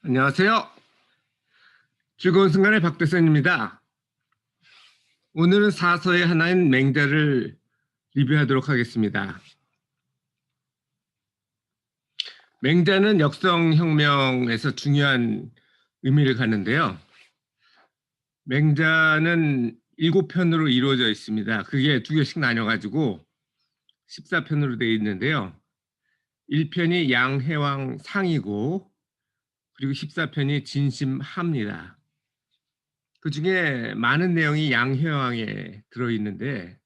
안녕하세요. 즐거운 순간의 박대선입니다. 오늘은 사서의 하나인 맹자를 리뷰하도록 하겠습니다. 맹자는 역성혁명에서 중요한 의미를 갖는데요. 맹자는 7편으로 이루어져 있습니다. 그게 2개씩 나뉘어가지고 14편으로 되어 있는데요. 1편이 양해왕 상이고 그리고 14편이 진심하입니다. 그 중에 많은 내용이 양해왕에 들어있는데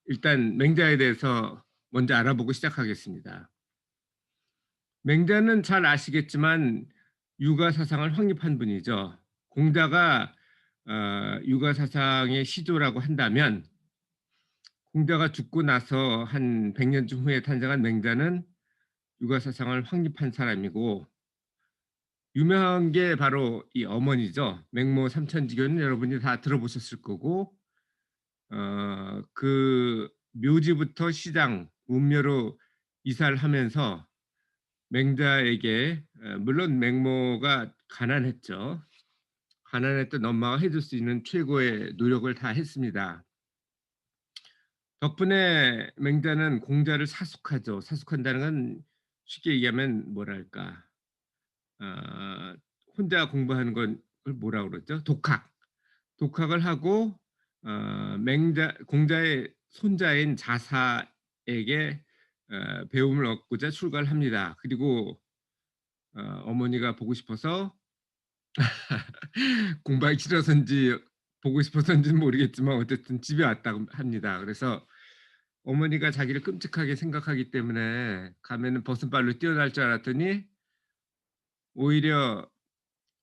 일단 맹자에 대해서 먼저 알아보고 시작하겠습니다. 맹자는 잘 아시겠지만 유가사상을 확립한 분이죠. 공자가 유가사상의 시조라고 한다면 공자가 죽고 나서 한 100년쯤 후에 탄생한 맹자는 유가사상을 확립한 사람이고 유명한 게 바로 이 어머니죠. 맹모 삼천지교는 여러분이 다 들어보셨을 거고 그 묘지부터 시장, 문묘로 이사를 하면서 맹자에게 물론 맹모가 가난했죠. 가난했던 엄마가 해줄 수 있는 최고의 노력을 다 했습니다. 덕분에 맹자는 공자를 사숙하죠. 사숙한다는 건 쉽게 얘기하면 뭐랄까 혼자 공부하는 건 뭐라 그러죠? 독학. 독학을 하고 공자의 손자인 자사에게 배움을 얻고자 출가를 합니다. 그리고 어머니가 보고 싶어서 공부하기 싫어서인지 보고 싶어서인지는 모르겠지만 어쨌든 집에 왔다고 합니다. 그래서 어머니가 자기를 끔찍하게 생각하기 때문에 가면은 버선발로 뛰어날 줄 알았더니 오히려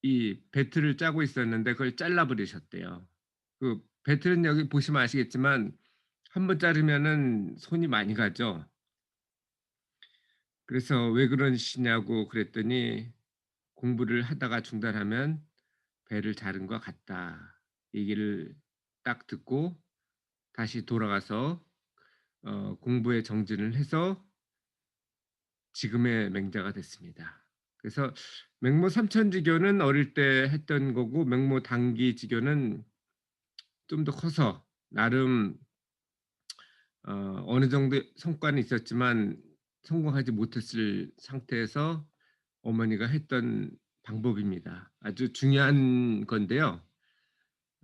이 배틀을 짜고 있었는데 그걸 잘라버리셨대요. 그 배틀은 여기 보시면 아시겠지만 한 번 자르면은 손이 많이 가죠. 그래서 왜 그러시냐고 그랬더니 공부를 하다가 중단하면 배를 자른 것 같다. 얘기를 딱 듣고 다시 돌아가서 공부에 정진을 해서 지금의 맹자가 됐습니다. 그래서 맹모 삼천지교는 어릴 때 했던 거고 맹모 당기지교는 좀 더 커서 나름 어느 정도 성과는 있었지만 성공하지 못했을 상태에서 어머니가 했던 방법입니다. 아주 중요한 건데요.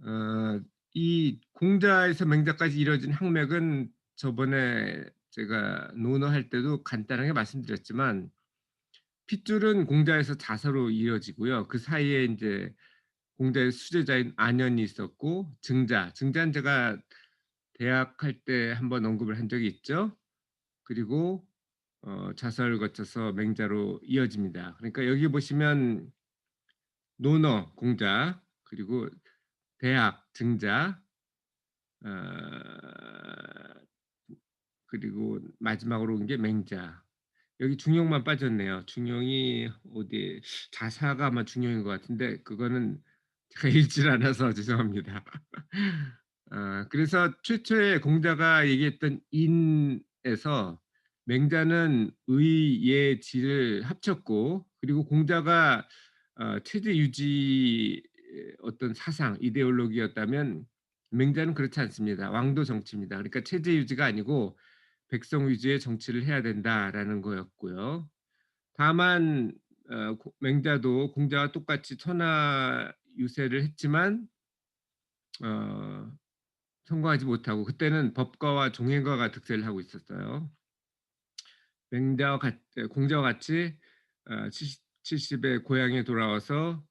어, 이 공자에서 맹자까지 이뤄진 항맥은 저번에 제가 논어할 때도 간단하게 말씀드렸지만 핏줄은 공자에서 자서로 이어지고요. 그 사이에 이제 공자의 수제자인 안현이 있었고 증자는 제가 대학 할 때 한번 언급을 한 적이 있죠. 그리고 자서를 거쳐서 맹자로 이어집니다. 그러니까 여기 보시면 논어 공자 그리고 대학 증자 그리고 마지막으로 온 게 맹자. 여기 중용만 빠졌네요. 중용이 어디 자사가 아마 중용인 것 같은데 그거는 제가 읽질 않아서 죄송합니다. 그래서 최초에 공자가 얘기했던 인에서 맹자는 의, 예, 지를 합쳤고 그리고 공자가 체제 유지 어떤 사상, 이데올로기였다면 맹자는 그렇지 않습니다. 왕도 정치입니다. 그러니까 체제 유지가 아니고 백성 위주의 정치를 해야 된다라는 거였고요. 다만 맹자도 공자와 똑같이 천하 유세를 했지만 어, 성공하지 못하고 그때는 법과와 종행과가 득세를 하고 있었어요. 공자와 같이 70의 고향에 돌아와서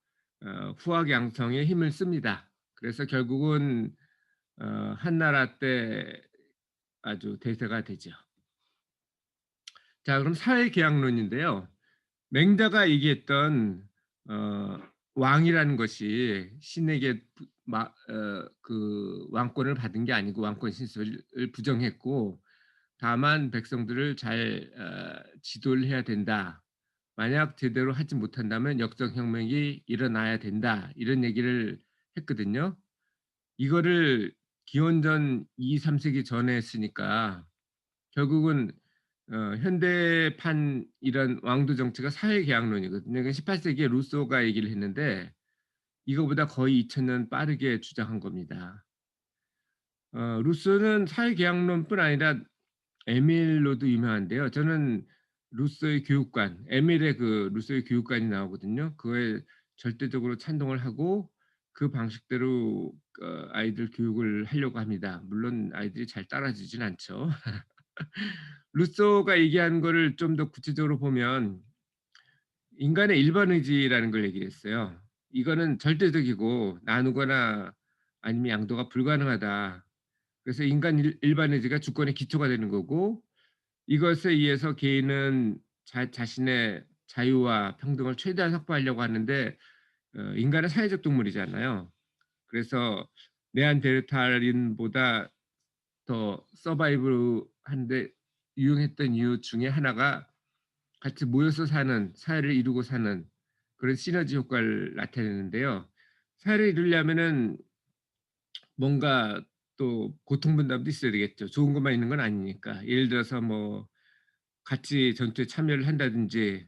후학양성에 힘을 씁니다. 그래서 결국은 한나라 때 아주 대세가 되죠. 자, 그럼 사회계약론인데요. 맹자가 얘기했던 왕이라는 것이 신에게 그 왕권을 받은 게 아니고 왕권 신설을 부정했고 다만 백성들을 잘 지도를 해야 된다. 만약 제대로 하지 못한다면 역정혁명이 일어나야 된다. 이런 얘기를 했거든요. 이거를 기원전 2, 3세기 전에 했으니까 결국은 현대판 이런 왕도 정치가 사회계약론이거든요. 그 18세기에 루소가 얘기를 했는데 이거보다 거의 2000년 빠르게 주장한 겁니다. 루소는 사회계약론뿐 아니라 에밀로도 유명한데요. 저는 루소의 교육관, 에밀의 그 루소의 교육관이 나오거든요. 그거에 절대적으로 찬동을 하고 그 방식대로 아이들 교육을 하려고 합니다. 물론 아이들이 잘 따라주진 않죠. 루소가 얘기한 거를 좀 더 구체적으로 보면 인간의 일반 의지라는 걸 얘기했어요. 이거는 절대적이고 나누거나 아니면 양도가 불가능하다. 그래서 인간 일반 의지가 주권의 기초가 되는 거고 이것에 의해서 개인은 자신의 자유와 평등을 최대한 확보하려고 하는데 인간은 사회적 동물이잖아요. 그래서 네안데르탈인보다 더 서바이벌하는데 유용했던 이유 중에 하나가 같이 모여서 사는, 사회를 이루고 사는 그런 시너지 효과를 나타내는데요. 사회를 이루려면은 뭔가 또 고통 분담도 있어야 되겠죠. 좋은 것만 있는 건 아니니까. 예를 들어서 뭐 같이 전투에 참여를 한다든지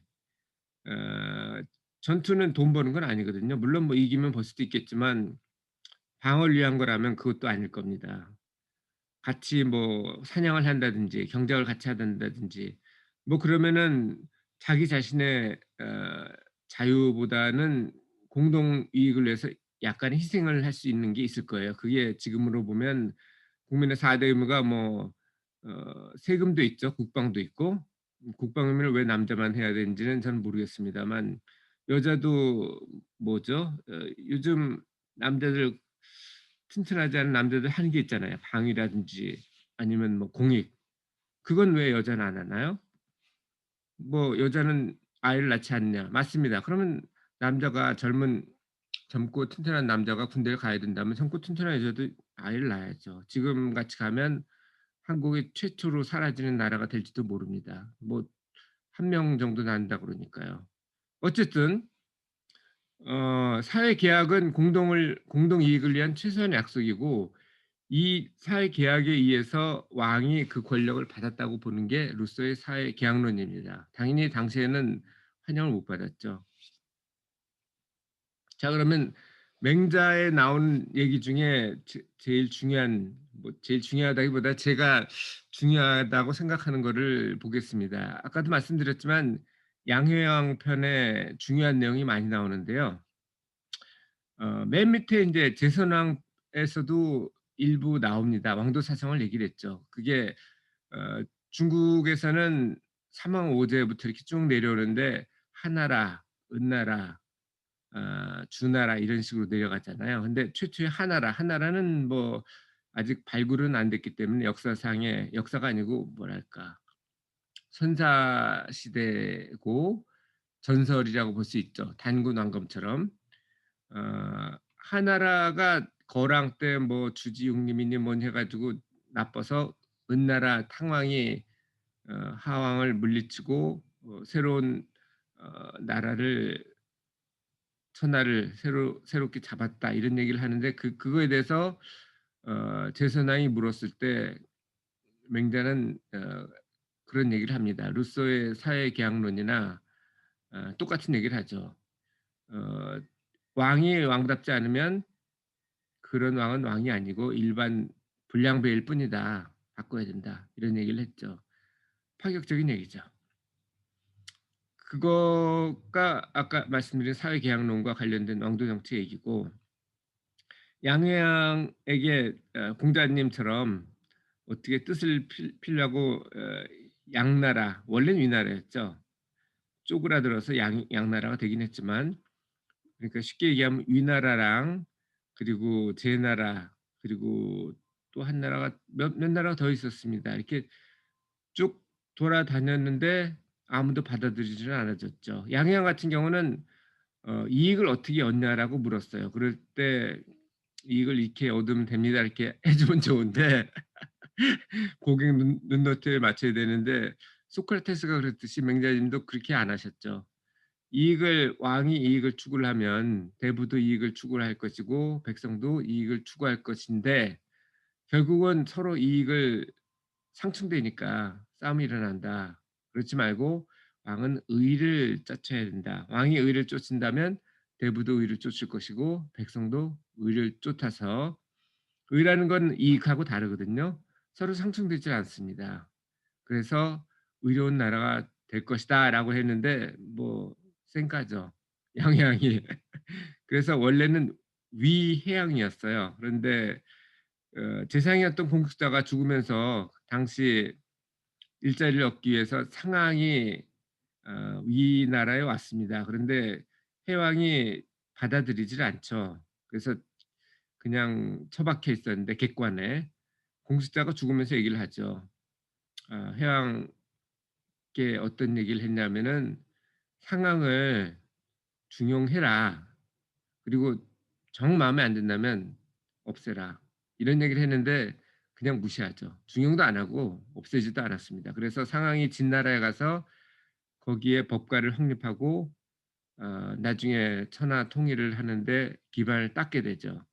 어 전투는 돈 버는 건 아니거든요. 물론 뭐 이기면 벌 수도 있겠지만 방어를 위한 거라면 그것도 아닐 겁니다. 같이 뭐 사냥을 한다든지 경작을 같이 한다든지 뭐 그러면은 자기 자신의 자유보다는 공동 이익을 위해서 약간의 희생을 할 수 있는 게 있을 거예요. 그게 지금으로 보면 국민의 4대 의무가 뭐 세금도 있죠. 국방도 있고 국방 의무를 왜 남자만 해야 되는지는 저는 모르겠습니다만 여자도 뭐죠? 요즘 남자들 튼튼하지 않은 남자들 하는 게 있잖아요. 방위라든지 아니면 뭐 공익. 그건 왜 여자는 안 하나요? 뭐 여자는 아이를 낳지 않냐. 맞습니다. 그러면 남자가 젊고 튼튼한 남자가 군대를 가야 된다면 젊고 튼튼한 여자도 아이를 낳아야죠. 지금 같이 가면 한국이 최초로 사라지는 나라가 될지도 모릅니다. 뭐 한 명 정도 낳는다 그러니까요. 어쨌든 사회 계약은 공동 이익을 위한 최소한의 약속이고 이 사회 계약에 의해서 왕이 그 권력을 받았다고 보는 게 루소의 사회 계약론입니다. 당연히 당시에는 환영을 못 받았죠. 자 그러면 맹자에 나온 얘기 중에 제일 중요한 뭐 제일 중요하다기보다 제가 중요하다고 생각하는 거를 보겠습니다. 아까도 말씀드렸지만 양효영 편에 중요한 내용이 많이 나오는데요. 맨 밑에 인제 제선왕에서도 일부 나옵니다. 왕도 사성을 얘기를 했죠. 그게 중국에서는 삼왕 오제부터 이렇게 쭉 내려오는데 하나라, 은나라, 주나라 이런 식으로 내려가잖아요. 근데 최초의 하나라는 뭐 아직 발굴은 안 됐기 때문에 역사상의 역사가 아니고 뭐랄까 선사 시대고 전설이라고 볼 수 있죠. 단군 왕검처럼. 하나라가 거랑 때 뭐 주지웅님이니 뭐니 해 가지고 나빠서 은나라 탕왕이 하왕을 물리치고 새로운 나라를 천하를 새롭게 잡았다 이런 얘기를 하는데 그거에 대해서 제선왕이 물었을 때 맹자는 그런 얘기를 합니다. 루소의 사회계약론이나 똑같은 얘기를 하죠. 어 "왕이 왕답지 않으면 그런 왕은 왕이 아니고 일반 불량배일 뿐이다. 바꿔야 된다." 이런 얘기를 했죠. 파격적인 얘기죠. 그거가 아까 말씀드린 사회계약론과 관련된 왕도 정치 얘기고 양회양에게 공자님처럼 어떻게 뜻을 필라고 양나라 원래는 위나라였죠. 쪼그라들어서 양나라가 되긴 했지만 그러니까 쉽게 얘기하면 위나라랑 그리고 제나라 그리고 또 한 나라가 몇 나라가 더 있었습니다. 이렇게 쭉 돌아다녔는데 아무도 받아들이지는 않아줬죠. 양해영 같은 경우는 "이익을 어떻게 얻냐?"라고 물었어요. 그럴 때 "이익을 이렇게 얻으면 됩니다." 이렇게 해 주면 좋은데 고객 눈높이에 맞춰야 되는데 소크라테스가 그랬듯이 맹자님도 그렇게 안 하셨죠. 왕이 이익을 추구를 하면 대부도 이익을 추구를 할 것이고 백성도 이익을 추구할 것인데 결국은 서로 이익을 상충되니까 싸움이 일어난다. 그렇지 말고 왕은 의를 쫓아야 된다. 왕이 의를 쫓는다면 대부도 의를 쫓을 것이고 백성도 의를 쫓아서 의라는 건 이익하고 다르거든요. 서로 상충되지 않습니다. 그래서 "의로운 나라가 될 것이다."라고 했는데 뭐 쌩까죠. 양양이. 그래서 원래는 위해양이었어요. 그런데 재상이었던 공직자가 죽으면서 당시 일자리를 얻기 위해서 상항이 위나라에 왔습니다. 그런데 해왕이 받아들이질 않죠. 그래서 그냥 처박혀 있었는데 객관에 공직자가 죽으면서 얘기를 하죠. 해왕께 어떤 얘기를 했냐면은 "상항을 중용해라. 그리고 정 마음에 안 든다면 없애라." 이런 얘기를 했는데 그냥 무시하죠. 중용도 안 하고 없애지도 않았습니다. 그래서 상항이 진나라에 가서 거기에 법과를 확립하고 나중에 천하 통일을 하는데 기반을 닦게 되죠.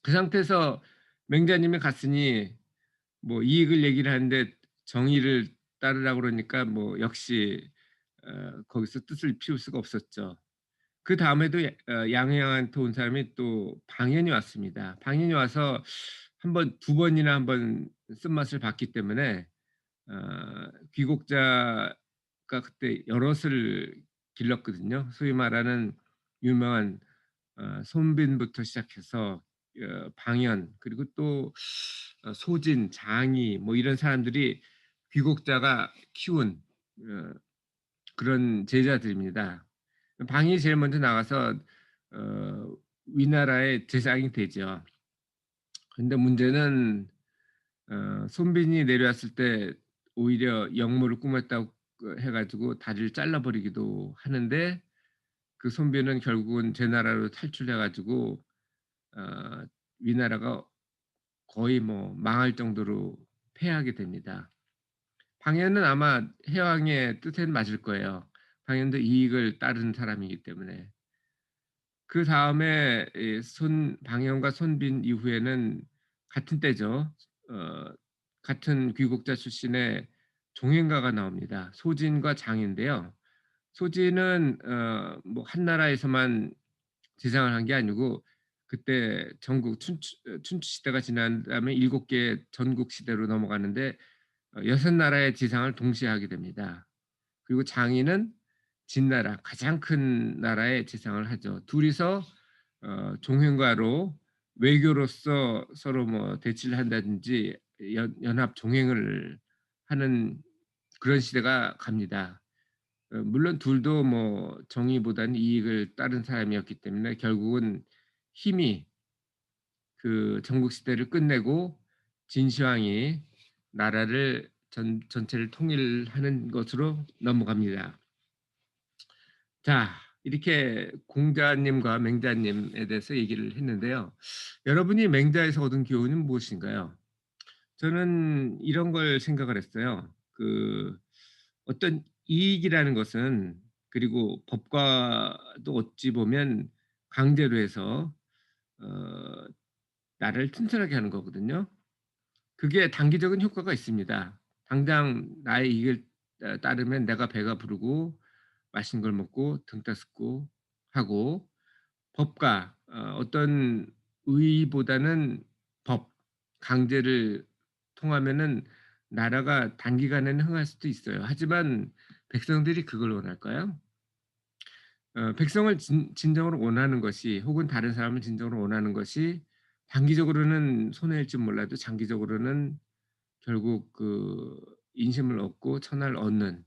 그 상태에서 맹자님이 갔으니 뭐 이익을 얘기를 하는데 정의를 따르라고 그러니까 뭐 역시 거기서 뜻을 피울 수가 없었죠. 그다음에도 양양한테 온 사람이 또 방연이 왔습니다. 방연이 와서 두 번이나 쓴맛을 봤기 때문에 귀국자가 그때 여럿을 길렀거든요. 소위 말하는 유명한 손빈부터 시작해서 방연 그리고 또 소진, 장이 뭐 이런 사람들이 귀국자가 키운 그런 제자들입니다. 방이 제일 먼저 나가서 위나라의 제상이 되죠. 근데 문제는 손빈이 내려왔을 때 오히려 역모를 꾸몄다고 해 가지고 다리를 잘라 버리기도 하는데 그 손빈은 결국은 제 나라로 탈출해 가지고 어 위나라가 거의 뭐 망할 정도로 패하게 됩니다. 방해는 아마 해왕의 뜻에는 맞을 거예요. 방해도 이익을 따르는 사람이기 때문에. 그다음에 이 손 방해원과 손빈 이후에는 같은 때죠. 어 같은 귀국자 출신의 종행가가 나옵니다. 소진과 장인데요. 소진은 뭐 한나라에서만 지상을 한 게 아니고 그때 전국 춘추 시대가 지난 다음에 7개 전국 시대로 넘어가는데 6 나라의 지상을 동시에 하게 됩니다. 그리고 장인은 진나라 가장 큰 나라의 지상을 하죠. 둘이서 종행가로 외교로서 서로 뭐 대치를 한다든지 연합 종행을 하는 그런 시대가 갑니다. 물론 둘도 뭐 정의보다는 이익을 따른 사람이었기 때문에 결국은 힘이 그 전국 시대를 끝내고 진시황이 나라를 전체를 통일하는 것으로 넘어갑니다. 자, 이렇게 공자님과 맹자님에 대해서 얘기를 했는데요. 여러분이 맹자에서 얻은 교훈은 무엇인가요? 저는 이런 걸 생각을 했어요. 어떤 이익이라는 것은 그리고 법과도 어찌 보면 강제로 해서 어 나를 튼튼하게 하는 거거든요. 그게 단기적인 효과가 있습니다. 당장 나의 이익을 따르면 내가 배가 부르고 맛있는 걸 먹고 등 따숩고 하고 법과 어떤 의의보다는 법, 강제를 통하면은 나라가 단기간에는 흥할 수도 있어요. 하지만 백성들이 그걸 원할까요? 백성을 진정으로 원하는 것이 혹은 다른 사람을 진정으로 원하는 것이 단기적으로는 손해일지 몰라도 장기적으로는 결국 인심을 얻고 천하를 얻는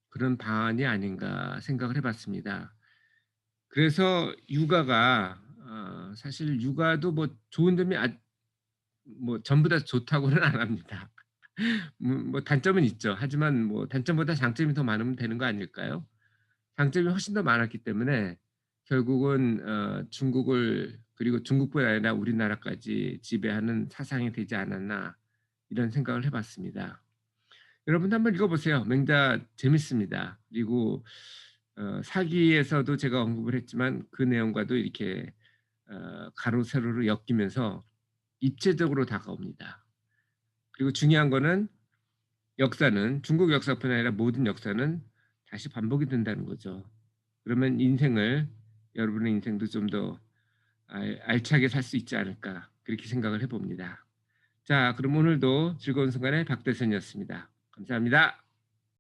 그런 방안이 아닌가 생각을 해 봤습니다. 그래서 육아가 사실 육아도 뭐 좋은 점이 뭐 전부 다 좋다고는 안 합니다. 뭐 단점은 있죠. 하지만 뭐 단점보다 장점이 더 많으면 되는 거 아닐까요? 장점이 훨씬 더 많았기 때문에 결국은 중국을 그리고 중국뿐 아니라 우리나라까지 지배하는 사상이 되지 않았나 이런 생각을 해 봤습니다. 여러분도 한번 읽어 보세요. 맹자 재밌습니다. 그리고 사기에서도 제가 언급을 했지만 그 내용과도 이렇게 가로 세로로 엮이면서 입체적으로 다가옵니다. 그리고 중요한 거는 역사는 중국 역사뿐 아니라 모든 역사는 다시 반복이 된다는 거죠. 그러면 인생을 여러분의 인생도 좀 더 알차게 살 수 있지 않을까 그렇게 생각을 해 봅니다. 자, 그럼 오늘도 즐거운 순간의 박대선이었습니다. 감사합니다.